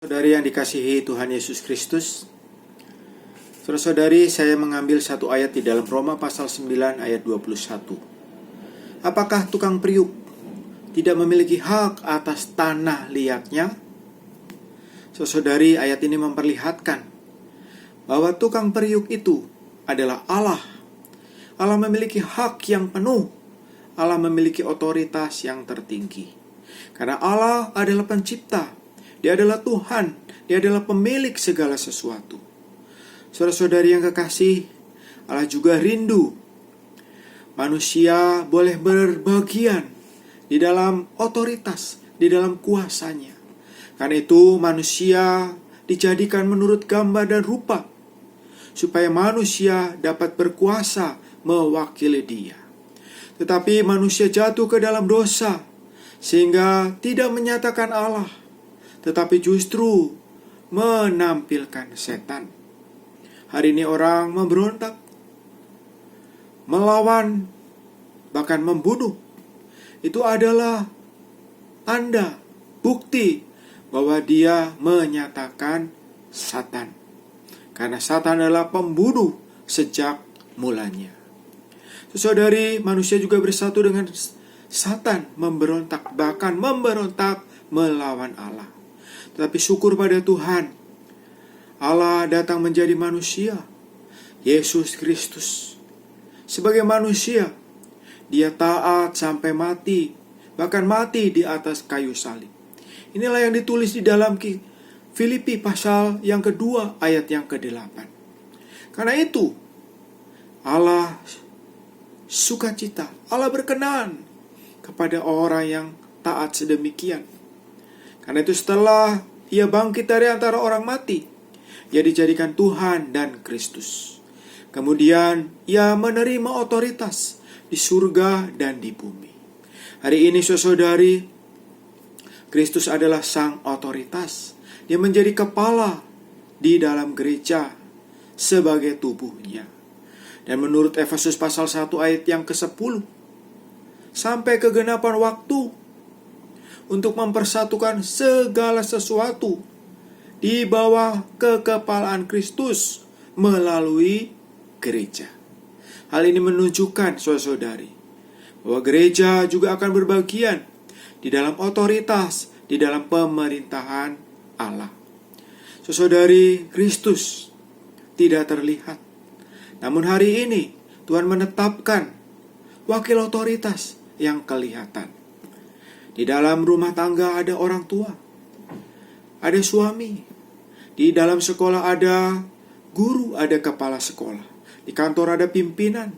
Saudari yang dikasihi Tuhan Yesus Kristus, saudara-saudari, saya mengambil satu ayat di dalam Roma pasal 9 ayat 21. Apakah tukang periuk tidak memiliki hak atas tanah liatnya? Saudari, ayat ini memperlihatkan bahwa tukang periuk itu adalah Allah. Allah memiliki hak yang penuh. Allah memiliki otoritas yang tertinggi. Karena Allah adalah pencipta. Dia adalah Tuhan, Dia adalah pemilik segala sesuatu. Saudara-saudari yang kekasih, Allah juga rindu manusia boleh berbagian di dalam otoritas, di dalam kuasanya. Karena itu manusia dijadikan menurut gambar dan rupa, supaya manusia dapat berkuasa mewakili Dia. Tetapi manusia jatuh ke dalam dosa, sehingga tidak menyatakan Allah, tetapi justru menampilkan setan. Hari ini orang memberontak, melawan, bahkan membunuh. Itu adalah tanda, bukti bahwa dia menyatakan Satan. Karena Satan adalah pembunuh sejak mulanya. Saudari, manusia juga bersatu dengan Satan, memberontak, bahkan memberontak melawan Allah. Tetapi syukur pada Tuhan, Allah datang menjadi manusia. Yesus Kristus sebagai manusia, Dia taat sampai mati, bahkan mati di atas kayu salib. Inilah yang ditulis di dalam Filipi pasal yang kedua ayat yang ke-8. Karena itu Allah sukacita, Allah berkenan kepada orang yang taat sedemikian. Karena itu setelah Ia bangkit dari antara orang mati, Ia dijadikan Tuhan dan Kristus. Kemudian Ia menerima otoritas di surga dan di bumi. Hari ini saudari, Kristus adalah sang otoritas. Dia menjadi kepala di dalam gereja sebagai tubuhnya. Dan menurut Efesus pasal 1 ayat yang ke-10, sampai kegenapan waktu untuk mempersatukan segala sesuatu di bawah kekepalaan Kristus melalui gereja. Hal ini menunjukkan, saudara-saudari, bahwa gereja juga akan berbagian di dalam otoritas, di dalam pemerintahan Allah. Saudari, Kristus tidak terlihat. Namun hari ini Tuhan menetapkan wakil otoritas yang kelihatan. Di dalam rumah tangga ada orang tua, ada suami. Di dalam sekolah ada guru, ada kepala sekolah. Di kantor ada pimpinan.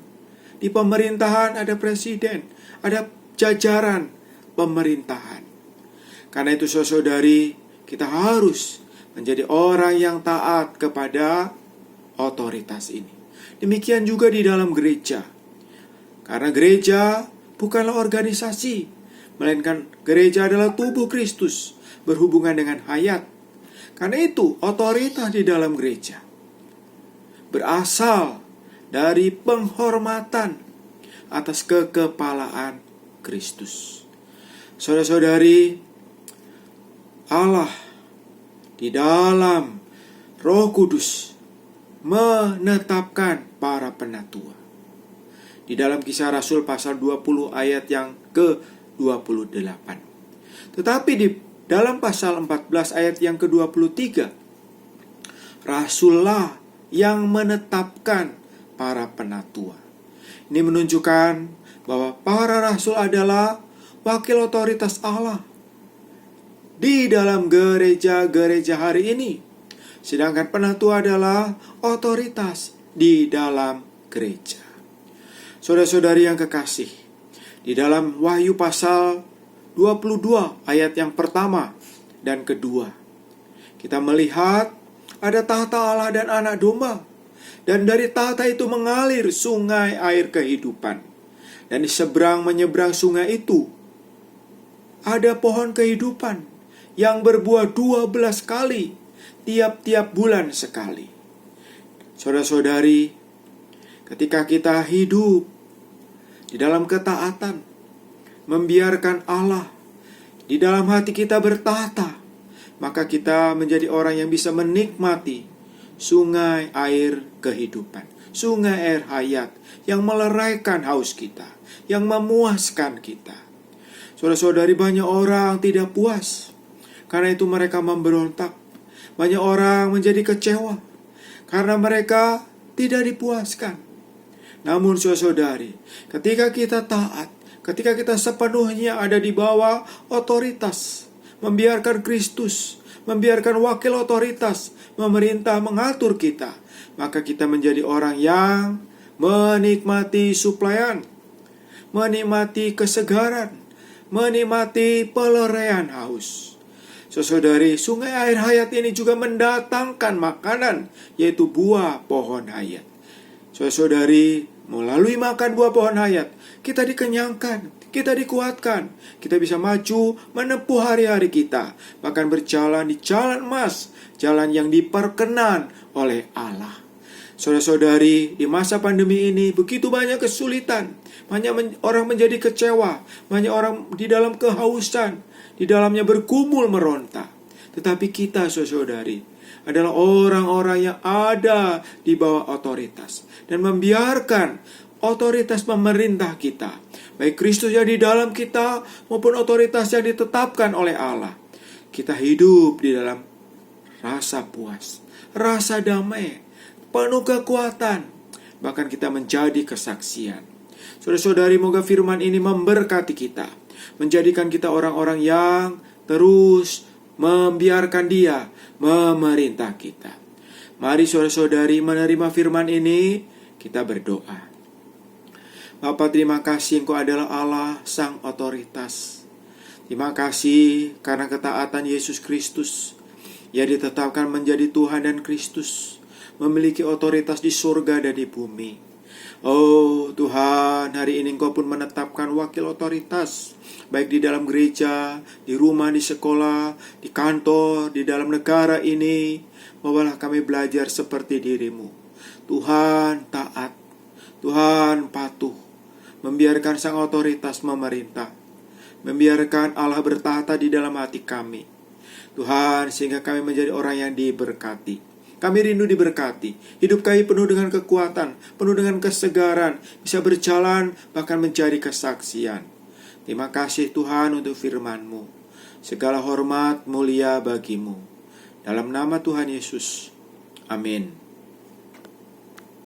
Di pemerintahan ada presiden, ada jajaran pemerintahan. Karena itu saudari, kita harus menjadi orang yang taat kepada otoritas ini. Demikian juga di dalam gereja. Karena gereja bukanlah organisasi, melainkan gereja adalah tubuh Kristus, berhubungan dengan hayat. Karena itu otoritas di dalam gereja berasal dari penghormatan atas kekepalaan Kristus. Saudara-saudari, Allah di dalam Roh Kudus menetapkan para penatua. Di dalam Kisah Rasul pasal 20 ayat yang ke-28. Tetapi di dalam pasal 14 ayat yang ke-23, Rasulullah yang menetapkan para penatua. Ini menunjukkan bahwa para rasul adalah wakil otoritas Allah di dalam gereja-gereja hari ini. Sedangkan penatua adalah otoritas di dalam gereja. Saudara-saudari yang kekasih, di dalam Wahyu pasal 22 ayat yang pertama dan kedua, kita melihat ada tahta Allah dan anak domba. Dan dari tahta itu mengalir sungai air kehidupan. Dan di seberang menyeberang sungai itu ada pohon kehidupan yang berbuah 12 kali tiap-tiap bulan sekali. Saudara-saudari, ketika kita hidup di dalam ketaatan, membiarkan Allah di dalam hati kita bertahta, maka kita menjadi orang yang bisa menikmati sungai air kehidupan, sungai air hayat yang meleraikan haus kita, yang memuaskan kita. Saudara-saudari, banyak orang tidak puas, karena itu mereka memberontak. Banyak orang menjadi kecewa karena mereka tidak dipuaskan. Namun saudara-saudari, ketika kita taat, ketika kita sepenuhnya ada di bawah otoritas, membiarkan Kristus, membiarkan wakil otoritas memerintah mengatur kita, maka kita menjadi orang yang menikmati suplaian, menikmati kesegaran, menikmati pelerian haus. Saudari, sungai air hayat ini juga mendatangkan makanan, yaitu buah pohon hayat. Saudari, melalui makan buah pohon hayat, kita dikenyangkan, kita dikuatkan, kita bisa maju menempuh hari-hari kita, bahkan berjalan di jalan emas, jalan yang diperkenan oleh Allah. Saudara-saudari, di masa pandemi ini begitu banyak kesulitan, banyak orang menjadi kecewa, banyak orang di dalam kehausan, di dalamnya bergumul meronta. Tetapi kita, saudara-saudari, adalah orang-orang yang ada di bawah otoritas dan membiarkan otoritas pemerintah kita, baik Kristus yang di dalam kita maupun otoritas yang ditetapkan oleh Allah. Kita hidup di dalam rasa puas, rasa damai, penuh kekuatan, bahkan kita menjadi kesaksian. Saudara-saudari, moga firman ini memberkati kita, menjadikan kita orang-orang yang terus membiarkan Dia memerintah kita. Mari saudara-saudari menerima firman ini, kita berdoa. Bapa, terima kasih Engkau adalah Allah Sang Otoritas. Terima kasih karena ketaatan Yesus Kristus. Ia ditetapkan menjadi Tuhan dan Kristus, memiliki otoritas di surga dan di bumi. Oh Tuhan, hari ini Engkau pun menetapkan wakil otoritas, baik di dalam gereja, di rumah, di sekolah, di kantor, di dalam negara ini. Bawalah kami belajar seperti diri-Mu. Tuhan taat, Tuhan patuh, membiarkan sang otoritas memerintah, membiarkan Allah bertahta di dalam hati kami. Tuhan, sehingga kami menjadi orang yang diberkati. Kami rindu diberkati. Hidup kami penuh dengan kekuatan, penuh dengan kesegaran, bisa berjalan bahkan menjadi kesaksian. Terima kasih Tuhan untuk firman-Mu. Segala hormat mulia bagi-Mu. Dalam nama Tuhan Yesus. Amin.